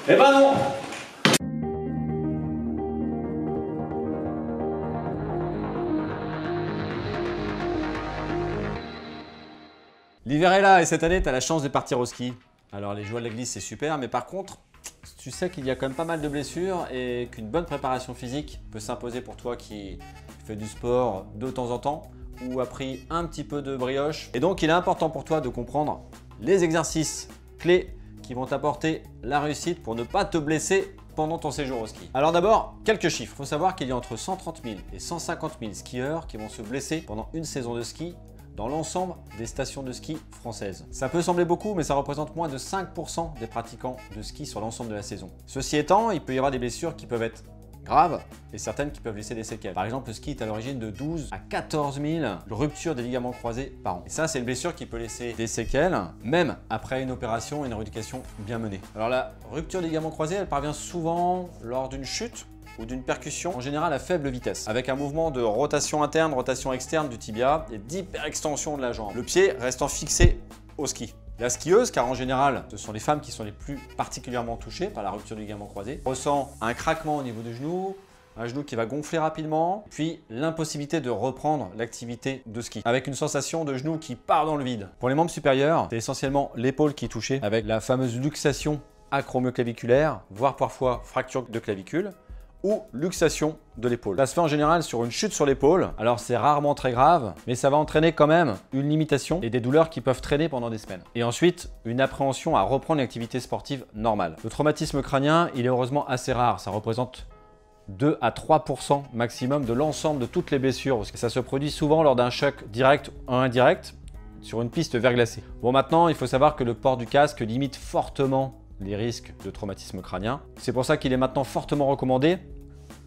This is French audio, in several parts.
Eh ben non! L'hiver est là et cette année, tu as la chance de partir au ski. Alors les joies de la glisse, c'est super, mais par contre, tu sais qu'il y a quand même pas mal de blessures et qu'une bonne préparation physique peut s'imposer pour toi qui fais du sport de temps en temps ou a pris un petit peu de brioche. Et donc, il est important pour toi de comprendre les exercices clés qui vont t'apporter la réussite pour ne pas te blesser pendant ton séjour au ski. Alors d'abord, quelques chiffres. Il faut savoir qu'il y a entre 130 000 et 150 000 skieurs qui vont se blesser pendant une saison de ski dans l'ensemble des stations de ski françaises. Ça peut sembler beaucoup, mais ça représente moins de 5% des pratiquants de ski sur l'ensemble de la saison. Ceci étant, il peut y avoir des blessures qui peuvent être graves et certaines qui peuvent laisser des séquelles. Par exemple, le ski est à l'origine de 12 à 14 000 ruptures des ligaments croisés par an. Et ça, c'est une blessure qui peut laisser des séquelles, même après une opération et une rééducation bien menée. Alors la rupture des ligaments croisés, elle parvient souvent lors d'une chute ou d'une percussion, en général à faible vitesse, avec un mouvement de rotation interne, rotation externe du tibia et d'hyperextension de la jambe. Le pied restant fixé au ski. La skieuse, car en général, ce sont les femmes qui sont les plus particulièrement touchées par la rupture du ligament croisé, ressent un craquement au niveau du genou, un genou qui va gonfler rapidement, puis l'impossibilité de reprendre l'activité de ski, avec une sensation de genou qui part dans le vide. Pour les membres supérieurs, c'est essentiellement l'épaule qui est touchée, avec la fameuse luxation acromioclaviculaire, voire parfois fracture de clavicule, ou luxation de l'épaule. Ça se fait en général sur une chute sur l'épaule, alors c'est rarement très grave, mais ça va entraîner quand même une limitation et des douleurs qui peuvent traîner pendant des semaines. Et ensuite, une appréhension à reprendre l'activité sportive normale. Le traumatisme crânien, il est heureusement assez rare, ça représente 2 à 3% maximum de l'ensemble de toutes les blessures. Parce que ça se produit souvent lors d'un choc direct ou indirect sur une piste verglacée. Bon, maintenant, il faut savoir que le port du casque limite fortement les risques de traumatisme crânien. C'est pour ça qu'il est maintenant fortement recommandé,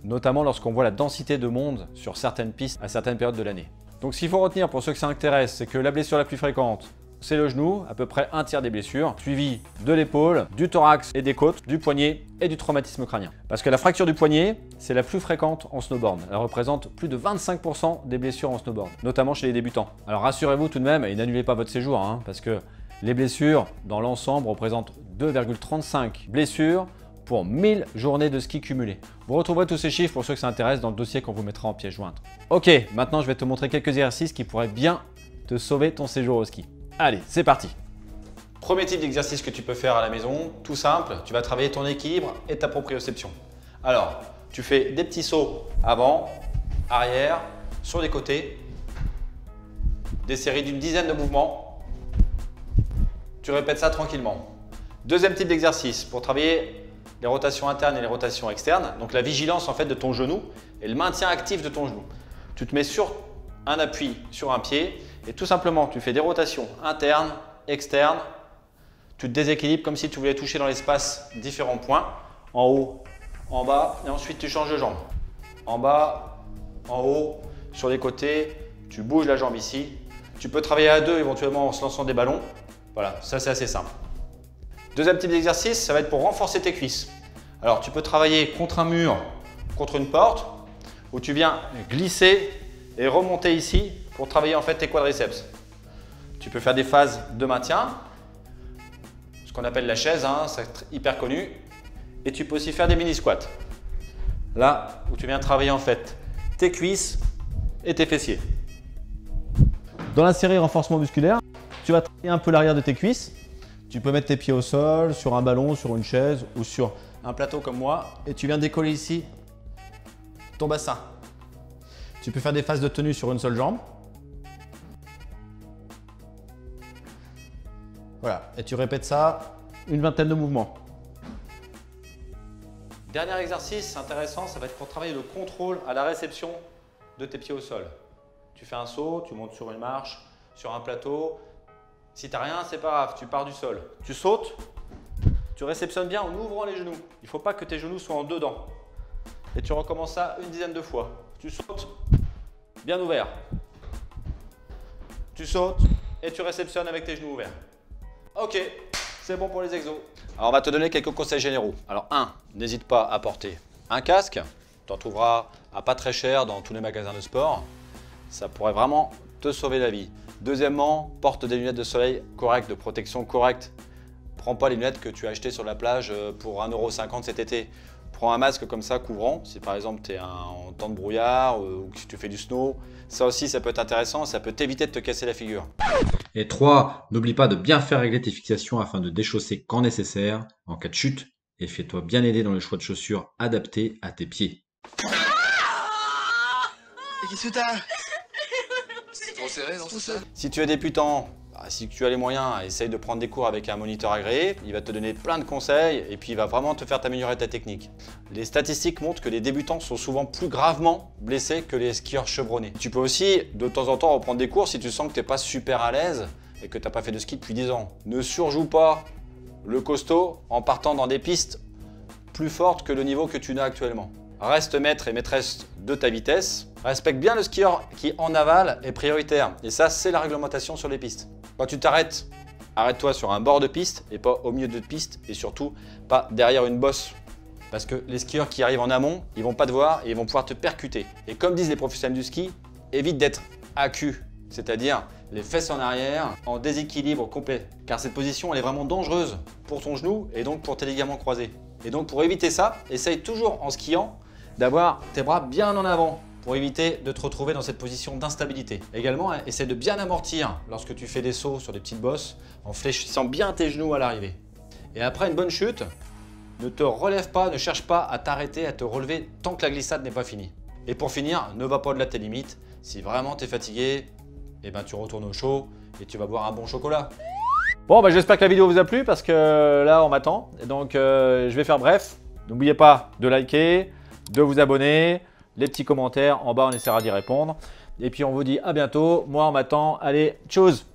notamment lorsqu'on voit la densité de monde sur certaines pistes à certaines périodes de l'année. Donc ce qu'il faut retenir pour ceux que ça intéresse, c'est que la blessure la plus fréquente, c'est le genou, à peu près un tiers des blessures, suivi de l'épaule, du thorax et des côtes, du poignet et du traumatisme crânien. Parce que la fracture du poignet, c'est la plus fréquente en snowboard. Elle représente plus de 25% des blessures en snowboard, notamment chez les débutants. Alors rassurez-vous tout de même et n'annulez pas votre séjour, parce que les blessures dans l'ensemble représentent 2,35 blessures pour 1000 journées de ski cumulées. Vous retrouverez tous ces chiffres pour ceux que ça intéresse dans le dossier qu'on vous mettra en pièce jointe. Ok, maintenant je vais te montrer quelques exercices qui pourraient bien te sauver ton séjour au ski. Allez, c'est parti. Premier type d'exercice que tu peux faire à la maison, tout simple, tu vas travailler ton équilibre et ta proprioception. Alors, tu fais des petits sauts avant, arrière, sur les côtés, des séries d'une dizaine de mouvements. Tu répètes ça tranquillement. Deuxième type d'exercice pour travailler les rotations internes et les rotations externes, donc la vigilance en fait de ton genou et le maintien actif de ton genou. Tu te mets sur un appui sur un pied et tout simplement tu fais des rotations internes, externes, tu te déséquilibres comme si tu voulais toucher dans l'espace différents points, en haut, en bas et ensuite tu changes de jambe. En bas, en haut, sur les côtés, tu bouges la jambe ici. Tu peux travailler à deux éventuellement en se lançant des ballons. Voilà, ça c'est assez simple. Deuxième type d'exercice, ça va être pour renforcer tes cuisses. Alors tu peux travailler contre un mur, contre une porte, où tu viens glisser et remonter ici pour travailler en fait tes quadriceps. Tu peux faire des phases de maintien, ce qu'on appelle la chaise, c'est hyper connu. Et tu peux aussi faire des mini squats. Là où tu viens travailler en fait tes cuisses et tes fessiers. Dans la série renforcement musculaire, tu vas travailler un peu l'arrière de tes cuisses. Tu peux mettre tes pieds au sol, sur un ballon, sur une chaise ou sur un plateau comme moi. Et tu viens décoller ici ton bassin. Tu peux faire des phases de tenue sur une seule jambe. Voilà, et tu répètes ça une vingtaine de mouvements. Dernier exercice intéressant, ça va être pour travailler le contrôle à la réception de tes pieds au sol. Tu fais un saut, tu montes sur une marche, sur un plateau. Si tu n'as rien, c'est pas grave, tu pars du sol. Tu sautes, tu réceptionnes bien en ouvrant les genoux. Il ne faut pas que tes genoux soient en dedans. Et tu recommences ça une dizaine de fois. Tu sautes, bien ouvert. Tu sautes et tu réceptionnes avec tes genoux ouverts. Ok, c'est bon pour les exos. Alors on va te donner quelques conseils généraux. Alors n'hésite pas à porter un casque. Tu en trouveras à pas très cher dans tous les magasins de sport. Ça pourrait vraiment te sauver la vie. Deuxièmement, porte des lunettes de soleil correctes, de protection correcte Prends pas les lunettes que tu as achetées sur la plage pour 1,50 € cet été. Prends un masque comme ça couvrant, si par exemple tu es en temps de brouillard ou si tu fais du snow. Ça aussi, ça peut être intéressant, ça peut t'éviter de te casser la figure. Et 3, n'oublie pas de bien faire régler tes fixations afin de déchausser quand nécessaire en cas de chute et fais-toi bien aider dans le choix de chaussures adaptées à tes pieds. Et qu'est-ce que t'as? C'est trop serré dans tout ça. Si tu es débutant, si tu as les moyens, essaye de prendre des cours avec un moniteur agréé. Il va te donner plein de conseils et puis il va vraiment te faire t'améliorer ta technique. Les statistiques montrent que les débutants sont souvent plus gravement blessés que les skieurs chevronnés. Tu peux aussi de temps en temps reprendre des cours si tu sens que tu n'es pas super à l'aise et que tu n'as pas fait de ski depuis 10 ans. Ne surjoue pas le costaud en partant dans des pistes plus fortes que le niveau que tu n'as actuellement. Reste maître et maîtresse de ta vitesse. Respecte bien le skieur qui en aval est prioritaire. Et ça, c'est la réglementation sur les pistes. Quand tu t'arrêtes, arrête-toi sur un bord de piste et pas au milieu de piste et surtout pas derrière une bosse. Parce que les skieurs qui arrivent en amont, ils vont pas te voir et ils vont pouvoir te percuter. Et comme disent les professionnels du ski, évite d'être à cul, c'est-à-dire les fesses en arrière en déséquilibre complet. Car cette position, elle est vraiment dangereuse pour ton genou et donc pour tes ligaments croisés. Et donc pour éviter ça, essaye toujours en skiant d'avoir tes bras bien en avant pour éviter de te retrouver dans cette position d'instabilité. Également, essaie de bien amortir lorsque tu fais des sauts sur des petites bosses en fléchissant bien tes genoux à l'arrivée. Et après une bonne chute, ne te relève pas, ne cherche pas à t'arrêter, à te relever tant que la glissade n'est pas finie. Et pour finir, ne va pas au-delà de tes limites. Si vraiment tu es fatigué, eh ben, tu retournes au chaud et tu vas boire un bon chocolat. Bon, j'espère que la vidéo vous a plu parce que là, on m'attend. Et donc, je vais faire bref. N'oubliez pas de liker, de vous abonner. Les petits commentaires en bas, on essaiera d'y répondre. Et puis on vous dit à bientôt. Moi, on m'attend. Allez, tchuss!